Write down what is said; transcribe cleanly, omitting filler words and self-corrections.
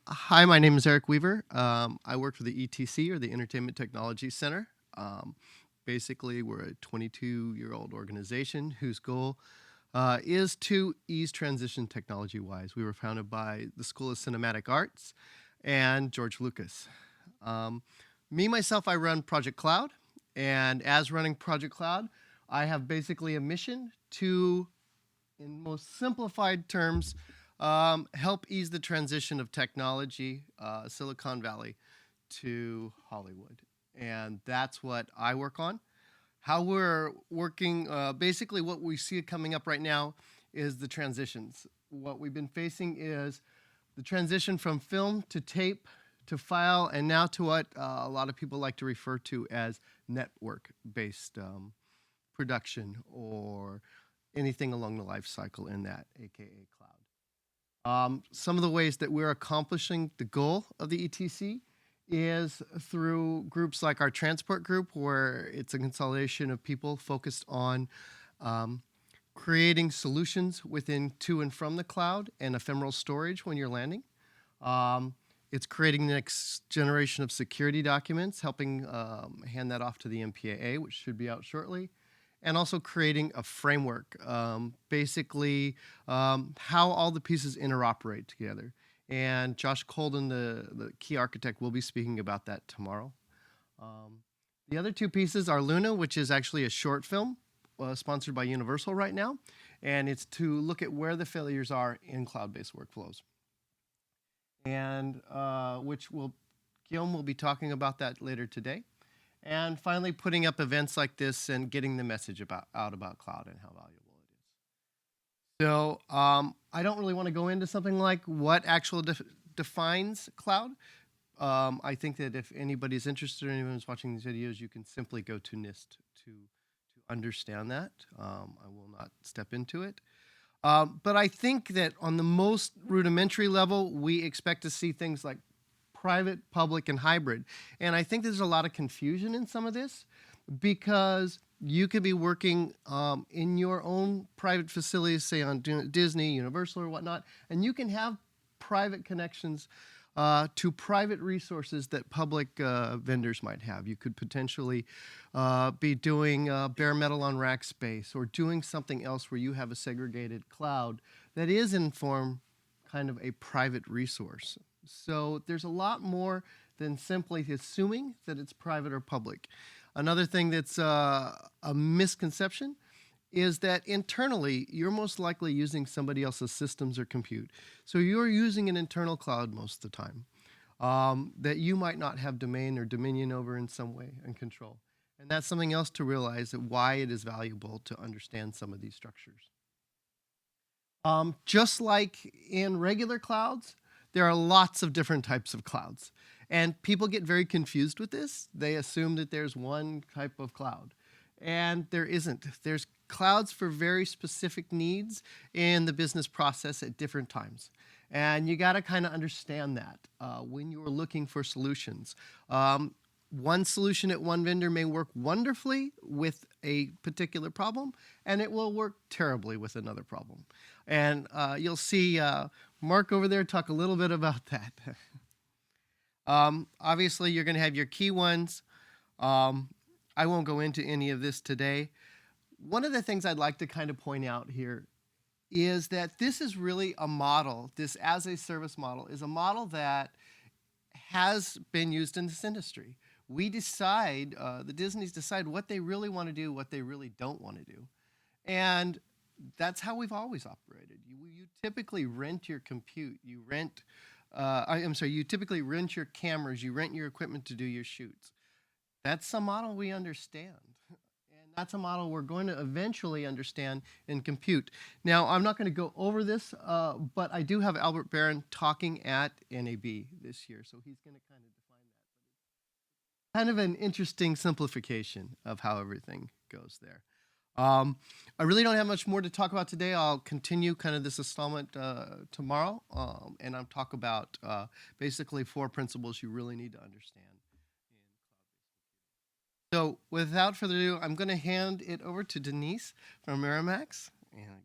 Hi, my name is Eric Weaver. I work for the ETC, or the Entertainment Technology Center. Basically, we're a 22-year-old organization whose goal is to ease transition technology-wise. We were founded by the School of Cinematic Arts and George Lucas. Um, myself, I run Project Cloud, and as running Project Cloud, I have basically a mission to, in most simplified terms, help ease the transition of technology, Silicon Valley, to Hollywood. And that's what I work on. How we're working, basically, what we see coming up right now is the transitions. What we've been facing is the transition from film to tape to file, and now to what a lot of people like to refer to as network based production or anything along the life cycle in that, aka cloud. Some of the ways that we're accomplishing the goal of the ETC is through groups like our transport group, where it's a consolidation of people focused on um, creating solutions within to and from the cloud and ephemeral storage when you're landing. Um, it's creating the next generation of security documents, helping hand that off to the MPAA, which should be out shortly, and also creating a framework, basically how all the pieces interoperate together. And Josh Colden, the key architect, will be speaking about that tomorrow. Um, the other two pieces are Luna, which is actually a short film sponsored by Universal right now, and it's to look at where the failures are in cloud-based workflows, and which will Guillaume will be talking about that later today. And finally, putting up events like this and getting the message out about cloud and how valuable it is. So I don't really want to go into something like what actually defines cloud. I think that if anybody's interested or anyone's watching these videos, you can simply go to NIST to understand that. I will not step into it. But I think that on the most rudimentary level, we expect to see things like private, public, and hybrid. And I think there's a lot of confusion in some of this because you could be working in your own private facilities, say on Disney, Universal, or whatnot, and you can have private connections to private resources that public vendors might have. You could potentially be doing bare metal on rack space or doing something else where you have a segregated cloud that is in form kind of a private resource. So there's a lot more than simply assuming that it's private or public. Another thing that's a misconception is that internally, you're most likely using somebody else's systems or compute. So you're using an internal cloud most of the time that you might not have domain or dominion over in some way and control. And that's something else to realize, that why it is valuable to understand some of these structures. Just like in regular clouds, there are lots of different types of clouds. And people get very confused with this. They assume that there's one type of cloud. And there isn't. There's clouds for very specific needs in the business process at different times. And you got to kind of understand that when you're looking for solutions. One solution at one vendor may work wonderfully with a particular problem, and it will work terribly with another problem. And you'll see Mark over there talk a little bit about that. Obviously, you're going to have your key ones. I won't go into any of this today. One of the things I'd like to kind of point out here is that this is really a model, this as a service model is a model that has been used in this industry. We decide, the Disneys decide what they really want to do, what they really don't want to do. And that's how we've always operated. You typically rent your compute, you typically rent your cameras, you rent your equipment to do your shoots. That's a model we understand. And that's a model we're going to eventually understand in compute. Now, I'm not going to go over this, but I do have Albert Barron talking at NAB this year, so he's going to kind of define that. Kind of an interesting simplification of how everything goes there. I really don't have much more to talk about today. I'll continue kind of this installment tomorrow, and I'll talk about basically 4 principles you really need to understand. So without further ado, I'm going to hand it over to Denise from Miramax. And